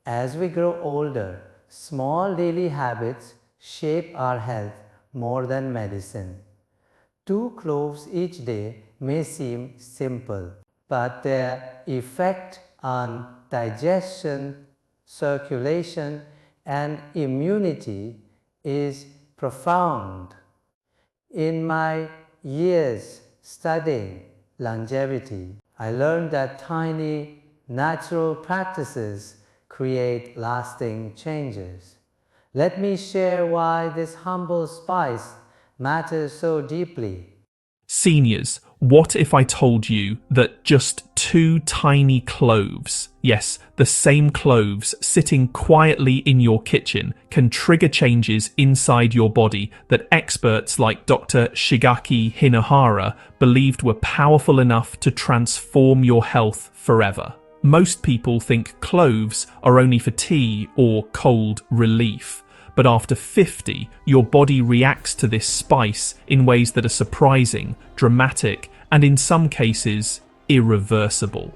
As we grow older, small daily habits shape our health more than medicine. 2 cloves each day may seem simple, but their effect on digestion, circulation, and immunity is profound. In my years studying longevity, I learned that tiny, natural practices create lasting changes. Let me share why this humble spice matters so deeply. Seniors, what if I told you that just 2 tiny cloves, yes, the same cloves sitting quietly in your kitchen, can trigger changes inside your body that experts like Dr. Shigeaki Hinohara believed were powerful enough to transform your health forever? Most people think cloves are only for tea or cold relief. But after 50, your body reacts to this spice in ways that are surprising, dramatic, and in some cases, irreversible.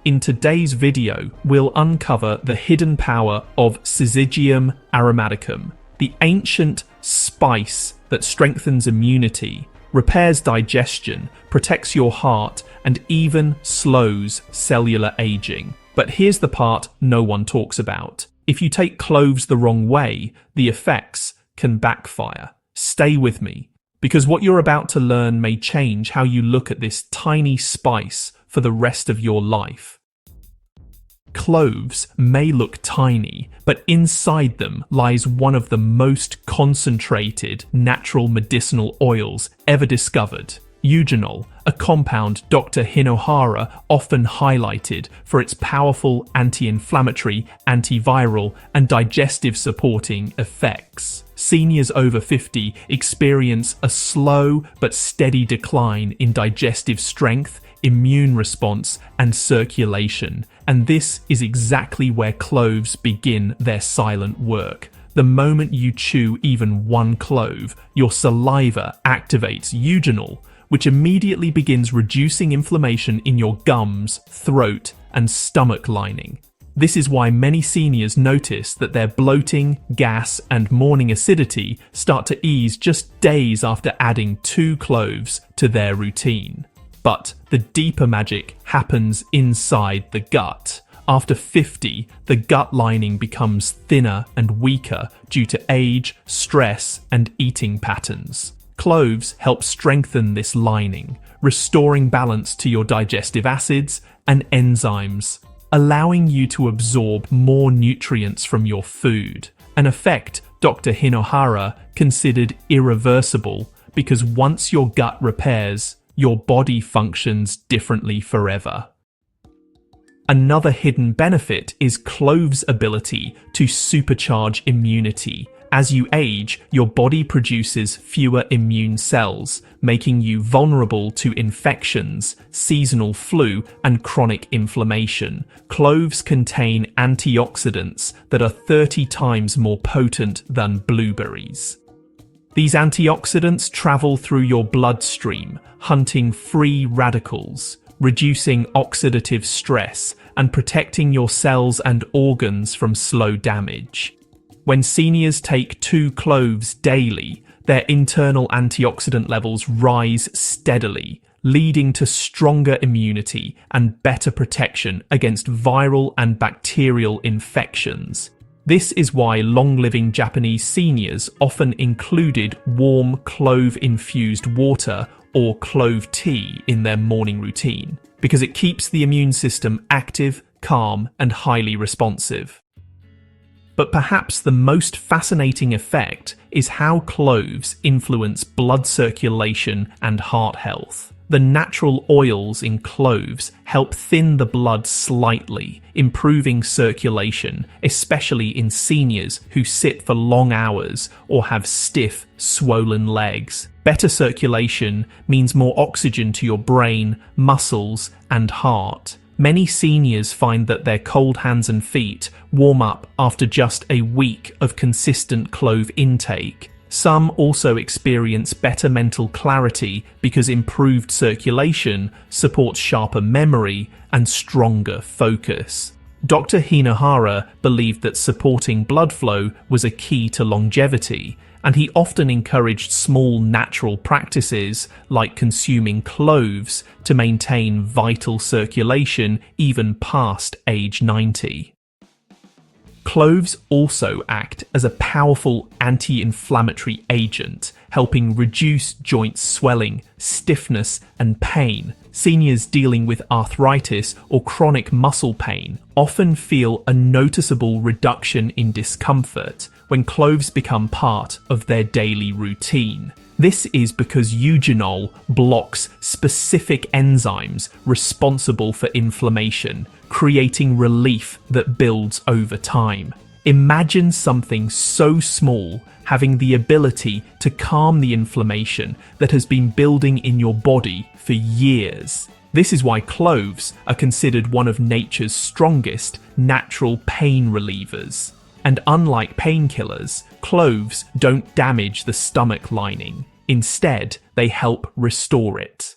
In today's video, we'll uncover the hidden power of Syzygium aromaticum, the ancient spice that strengthens immunity, repairs digestion, protects your heart, and even slows cellular aging. But here's the part no one talks about. If you take cloves the wrong way, the effects can backfire. Stay with me, because what you're about to learn may change how you look at this tiny spice for the rest of your life. Cloves may look tiny, but inside them lies one of the most concentrated natural medicinal oils ever discovered. Eugenol, a compound Dr. Hinohara often highlighted for its powerful anti-inflammatory, antiviral, and digestive supporting effects. Seniors over 50 experience a slow but steady decline in digestive strength, immune response, and circulation, and this is exactly where cloves begin their silent work. The moment you chew even 1 clove, your saliva activates eugenol, which immediately begins reducing inflammation in your gums, throat, and stomach lining. This is why many seniors notice that their bloating, gas, and morning acidity start to ease just days after adding 2 cloves to their routine. But the deeper magic happens inside the gut. After 50, the gut lining becomes thinner and weaker due to age, stress, and eating patterns. Cloves help strengthen this lining, restoring balance to your digestive acids and enzymes, allowing you to absorb more nutrients from your food, an effect Dr. Hinohara considered irreversible because once your gut repairs, your body functions differently forever. Another hidden benefit is cloves' ability to supercharge immunity. As you age, your body produces fewer immune cells, making you vulnerable to infections, seasonal flu, and chronic inflammation. Cloves contain antioxidants that are 30 times more potent than blueberries. These antioxidants travel through your bloodstream, hunting free radicals, reducing oxidative stress, and protecting your cells and organs from slow damage. When seniors take 2 cloves daily, their internal antioxidant levels rise steadily, leading to stronger immunity and better protection against viral and bacterial infections. This is why long-living Japanese seniors often included warm clove-infused water or clove tea in their morning routine, because it keeps the immune system active, calm, and highly responsive. But perhaps the most fascinating effect is how cloves influence blood circulation and heart health. The natural oils in cloves help thin the blood slightly, improving circulation, especially in seniors who sit for long hours or have stiff, swollen legs. Better circulation means more oxygen to your brain, muscles, and heart. Many seniors find that their cold hands and feet warm up after just a week of consistent clove intake. Some also experience better mental clarity because improved circulation supports sharper memory and stronger focus. Dr. Hinohara believed that supporting blood flow was a key to longevity, and he often encouraged small natural practices like consuming cloves to maintain vital circulation even past age 90. Cloves also act as a powerful anti-inflammatory agent, helping reduce joint swelling, stiffness, and pain. Seniors dealing with arthritis or chronic muscle pain often feel a noticeable reduction in discomfort when cloves become part of their daily routine. This is because eugenol blocks specific enzymes responsible for inflammation, creating relief that builds over time. Imagine something so small having the ability to calm the inflammation that has been building in your body for years. This is why cloves are considered one of nature's strongest natural pain relievers. And unlike painkillers, cloves don't damage the stomach lining. Instead, they help restore it.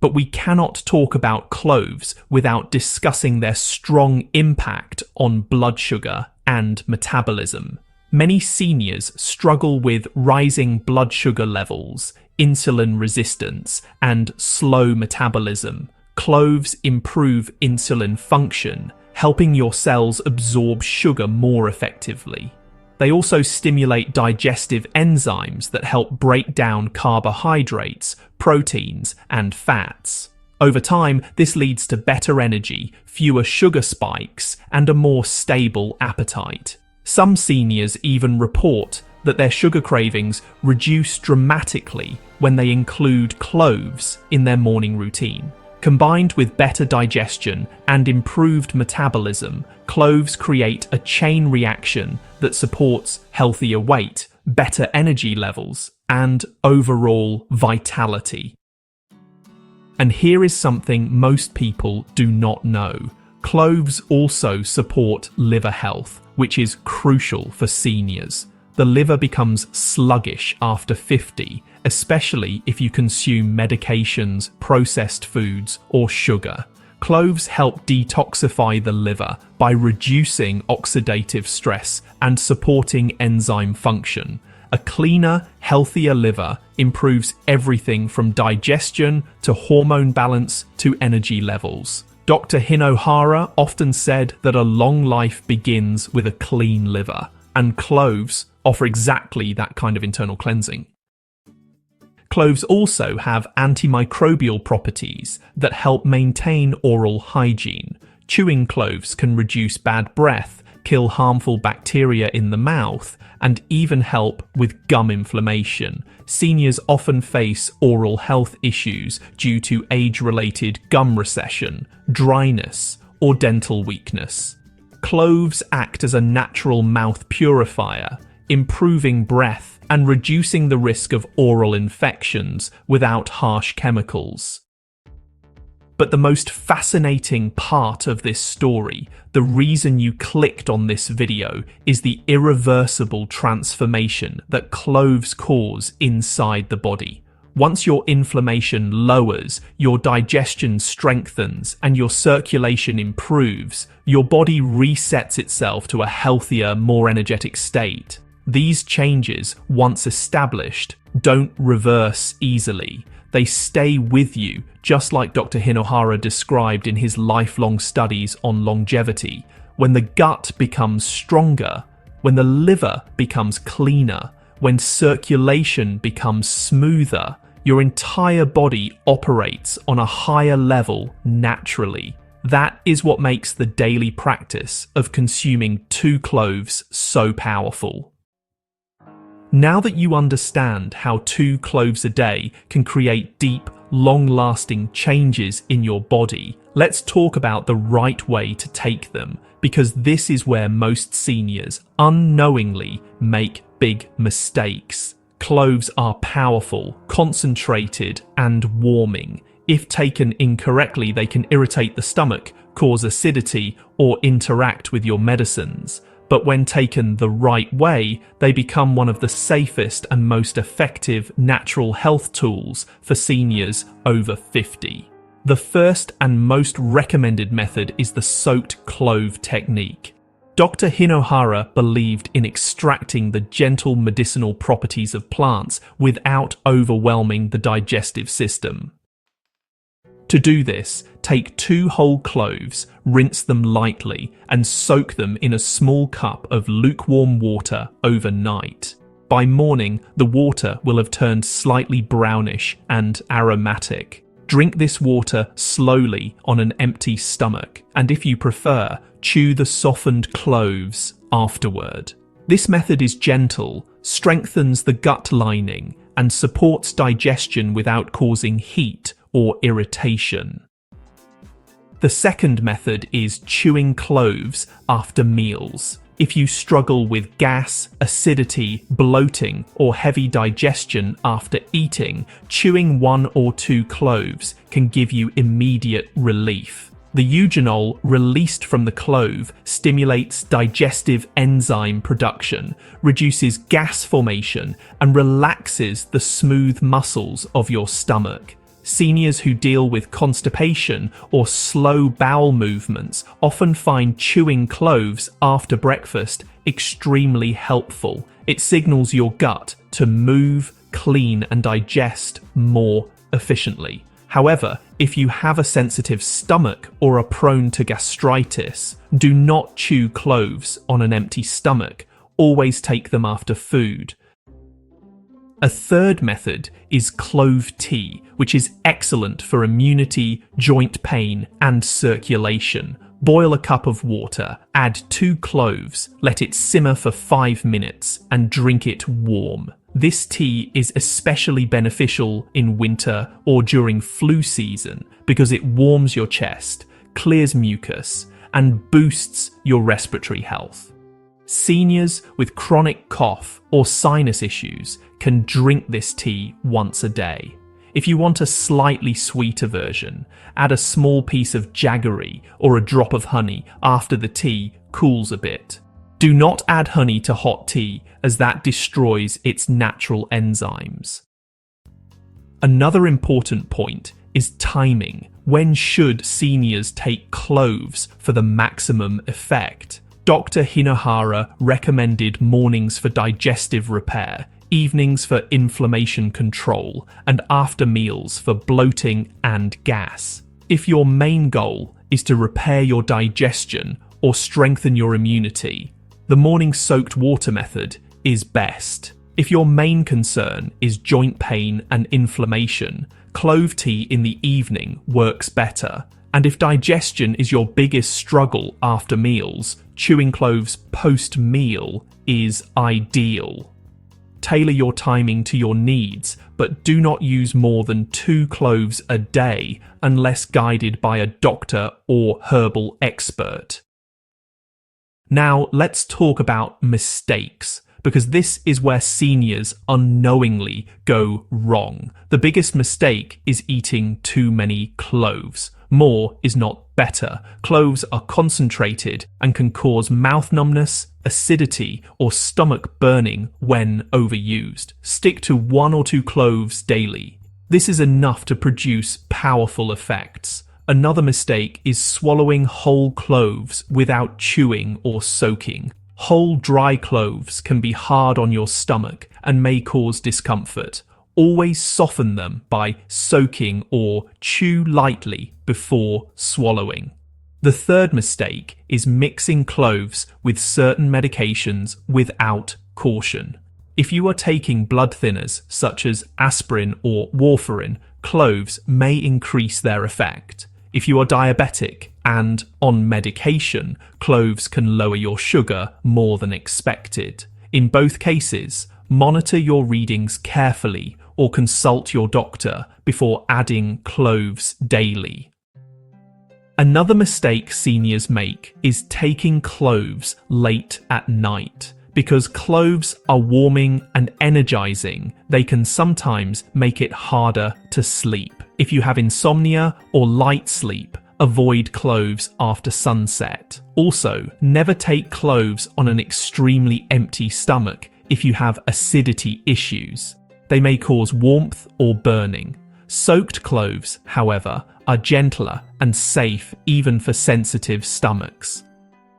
But we cannot talk about cloves without discussing their strong impact on blood sugar and metabolism. Many seniors struggle with rising blood sugar levels, insulin resistance, and slow metabolism. Cloves improve insulin function, helping your cells absorb sugar more effectively. They also stimulate digestive enzymes that help break down carbohydrates, proteins, and fats. Over time, this leads to better energy, fewer sugar spikes, and a more stable appetite. Some seniors even report that their sugar cravings reduce dramatically when they include cloves in their morning routine. Combined with better digestion and improved metabolism, cloves create a chain reaction that supports healthier weight, better energy levels, and overall vitality. And here is something most people do not know. Cloves also support liver health, which is crucial for seniors. The liver becomes sluggish after 50, especially if you consume medications, processed foods, or sugar. Cloves help detoxify the liver by reducing oxidative stress and supporting enzyme function. A cleaner, healthier liver improves everything from digestion to hormone balance to energy levels. Dr. Hinohara often said that a long life begins with a clean liver, and cloves offer exactly that kind of internal cleansing. Cloves also have antimicrobial properties that help maintain oral hygiene. Chewing cloves can reduce bad breath, kill harmful bacteria in the mouth, and even help with gum inflammation. Seniors often face oral health issues due to age-related gum recession, dryness, or dental weakness. Cloves act as a natural mouth purifier, improving breath and reducing the risk of oral infections without harsh chemicals. But the most fascinating part of this story, the reason you clicked on this video, is the irreversible transformation that cloves cause inside the body. Once your inflammation lowers, your digestion strengthens, and your circulation improves, your body resets itself to a healthier, more energetic state. These changes, once established, don't reverse easily. They stay with you, just like Dr. Hinohara described in his lifelong studies on longevity. When the gut becomes stronger, when the liver becomes cleaner, when circulation becomes smoother, your entire body operates on a higher level naturally. That is what makes the daily practice of consuming 2 cloves so powerful. Now that you understand how 2 cloves a day can create deep, long-lasting changes in your body, let's talk about the right way to take them, because this is where most seniors unknowingly make big mistakes. Cloves are powerful, concentrated, and warming. If taken incorrectly, they can irritate the stomach, cause acidity, or interact with your medicines. But when taken the right way, they become one of the safest and most effective natural health tools for seniors over 50. The first and most recommended method is the soaked clove technique. Dr. Hinohara believed in extracting the gentle medicinal properties of plants without overwhelming the digestive system. To do this, take 2 whole cloves, rinse them lightly, and soak them in a small cup of lukewarm water overnight. By morning, the water will have turned slightly brownish and aromatic. Drink this water slowly on an empty stomach, and if you prefer, chew the softened cloves afterward. This method is gentle, strengthens the gut lining, and supports digestion without causing heat or irritation. The second method is chewing cloves after meals. If you struggle with gas, acidity, bloating, or heavy digestion after eating, chewing 1 or 2 cloves can give you immediate relief. The eugenol released from the clove stimulates digestive enzyme production, reduces gas formation, and relaxes the smooth muscles of your stomach. Seniors who deal with constipation or slow bowel movements often find chewing cloves after breakfast extremely helpful. It signals your gut to move, clean, and digest more efficiently. However, if you have a sensitive stomach or are prone to gastritis, do not chew cloves on an empty stomach. Always take them after food. A third method is clove tea, which is excellent for immunity, joint pain, and circulation. Boil a cup of water, add 2 cloves, let it simmer for 5 minutes, and drink it warm. This tea is especially beneficial in winter or during flu season because it warms your chest, clears mucus, and boosts your respiratory health. Seniors with chronic cough or sinus issues can drink this tea once a day. If you want a slightly sweeter version, add a small piece of jaggery or a drop of honey after the tea cools a bit. Do not add honey to hot tea as that destroys its natural enzymes. Another important point is timing. When should seniors take cloves for the maximum effect? Dr. Hinohara recommended mornings for digestive repair, evenings for inflammation control, and after meals for bloating and gas. If your main goal is to repair your digestion or strengthen your immunity, the morning soaked water method is best. If your main concern is joint pain and inflammation, clove tea in the evening works better. And if digestion is your biggest struggle after meals, chewing cloves post-meal is ideal. Tailor your timing to your needs, but do not use more than 2 cloves a day unless guided by a doctor or herbal expert. Now let's talk about mistakes, because this is where seniors unknowingly go wrong. The biggest mistake is eating too many cloves. More is not better. Cloves are concentrated and can cause mouth numbness, acidity, or stomach burning when overused. Stick to 1 or 2 cloves daily. This is enough to produce powerful effects. Another mistake is swallowing whole cloves without chewing or soaking. Whole dry cloves can be hard on your stomach and may cause discomfort. Always soften them by soaking or chew lightly before swallowing. The third mistake is mixing cloves with certain medications without caution. If you are taking blood thinners such as aspirin or warfarin, cloves may increase their effect. If you are diabetic and on medication, cloves can lower your sugar more than expected. In both cases, monitor your readings carefully or consult your doctor before adding cloves daily. Another mistake seniors make is taking cloves late at night. Because cloves are warming and energizing, they can sometimes make it harder to sleep. If you have insomnia or light sleep, avoid cloves after sunset. Also, never take cloves on an extremely empty stomach if you have acidity issues. They may cause warmth or burning. Soaked cloves, however, are gentler and safe even for sensitive stomachs.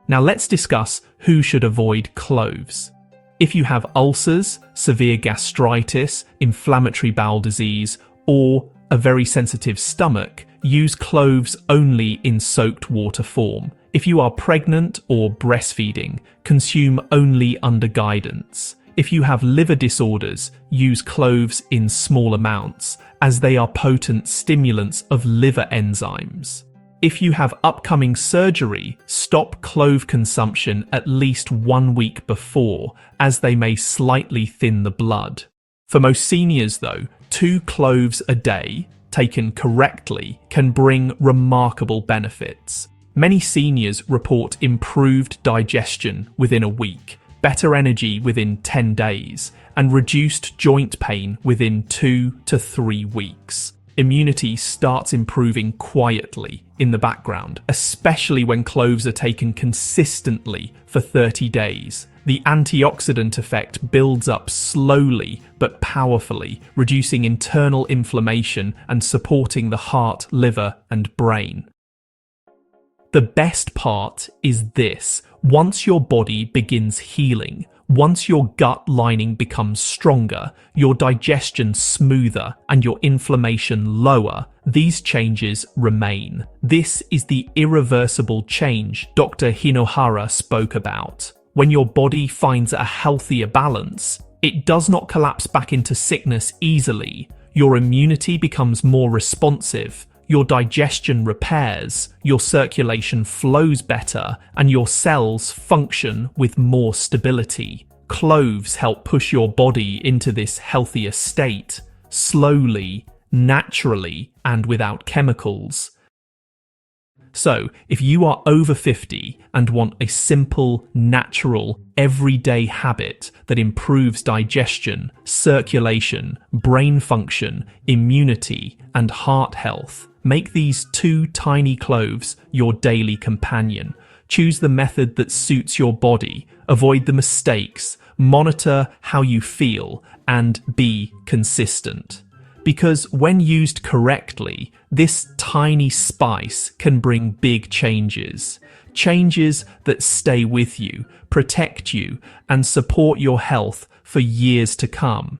Now let's discuss who should avoid cloves. If you have ulcers, severe gastritis, inflammatory bowel disease, or a very sensitive stomach, use cloves only in soaked water form. If you are pregnant or breastfeeding, consume only under guidance. If you have liver disorders, use cloves in small amounts, as they are potent stimulants of liver enzymes. If you have upcoming surgery, stop clove consumption at least 1 week before, as they may slightly thin the blood. For most seniors though, 2 cloves a day, taken correctly, can bring remarkable benefits. Many seniors report improved digestion within a week, better energy within 10 days, and reduced joint pain within 2 to 3 weeks. Immunity starts improving quietly in the background, especially when cloves are taken consistently for 30 days. The antioxidant effect builds up slowly but powerfully, reducing internal inflammation and supporting the heart, liver, and brain. The best part is this: once your body begins healing, once your gut lining becomes stronger, your digestion smoother, and your inflammation lower, these changes remain. This is the irreversible change Dr. Hinohara spoke about. When your body finds a healthier balance, it does not collapse back into sickness easily. Your immunity becomes more responsive, your digestion repairs, your circulation flows better, and your cells function with more stability. Cloves help push your body into this healthier state, slowly, naturally, and without chemicals. So, if you are over 50 and want a simple, natural, everyday habit that improves digestion, circulation, brain function, immunity, and heart health, make these 2 tiny cloves your daily companion. Choose the method that suits your body, avoid the mistakes, monitor how you feel, and be consistent. Because when used correctly, this tiny spice can bring big changes. Changes that stay with you, protect you, and support your health for years to come.